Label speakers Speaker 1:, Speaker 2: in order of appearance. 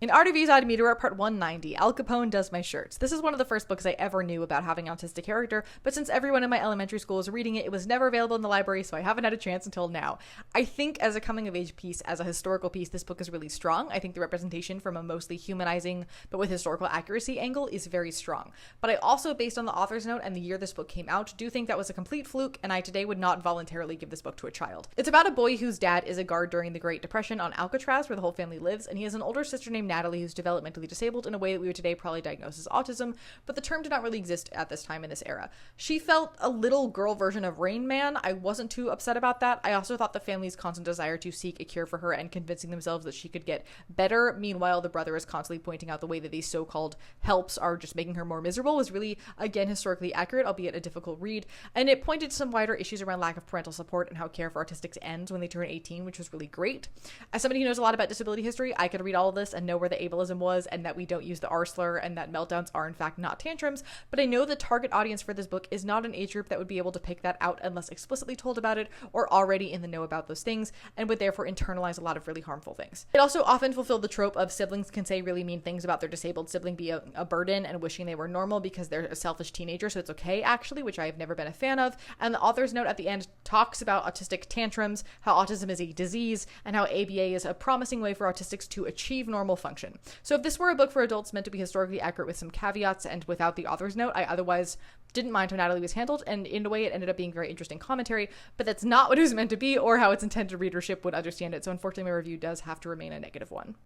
Speaker 1: In RDV's Odd Meteor Part 190, Al Capone Does My Shirts. This is one of the first books I ever knew about having an autistic character, but since everyone in my elementary school was reading it, it was never available in the library, so I haven't had a chance until now. I think as a coming-of-age piece, as a historical piece, this book is really strong. I think the representation from a mostly humanizing, but with historical accuracy angle is very strong. But I also, based on the author's note and the year this book came out, do think that was a complete fluke, and I today would not voluntarily give this book to a child. It's about a boy whose dad is a guard during the Great Depression on Alcatraz, where the whole family lives, and he has an older sister named Natalie who's developmentally disabled in a way that we would today probably diagnose as autism, but the term did not really exist at this time in this era. She felt a little girl version of Rain Man. I wasn't too upset about that. I also thought the family's constant desire to seek a cure for her and convincing themselves that she could get better, meanwhile the brother is constantly pointing out the way that these so-called helps are just making her more miserable, was really, again, historically accurate, albeit a difficult read, and it pointed to some wider issues around lack of parental support and how care for autistics ends when they turn 18, which was really great. As somebody who knows a lot about disability history, I could read all of this and know where the ableism was and that we don't use the R slur and that meltdowns are in fact not tantrums, but I know the target audience for this book is not an age group that would be able to pick that out unless explicitly told about it or already in the know about those things, and would therefore internalize a lot of really harmful things. It also often fulfilled the trope of siblings can say really mean things about their disabled sibling, be a burden, and wishing they were normal because they're a selfish teenager, so it's okay actually, which I have never been a fan of. And the author's note at the end talks about autistic tantrums, how autism is a disease, and how ABA is a promising way for autistics to achieve normal function. So if this were a book for adults meant to be historically accurate with some caveats and without the author's note, I otherwise didn't mind how Natalie was handled, and in a way it ended up being very interesting commentary, but that's not what it was meant to be or how its intended readership would understand it, so unfortunately my review does have to remain a negative one.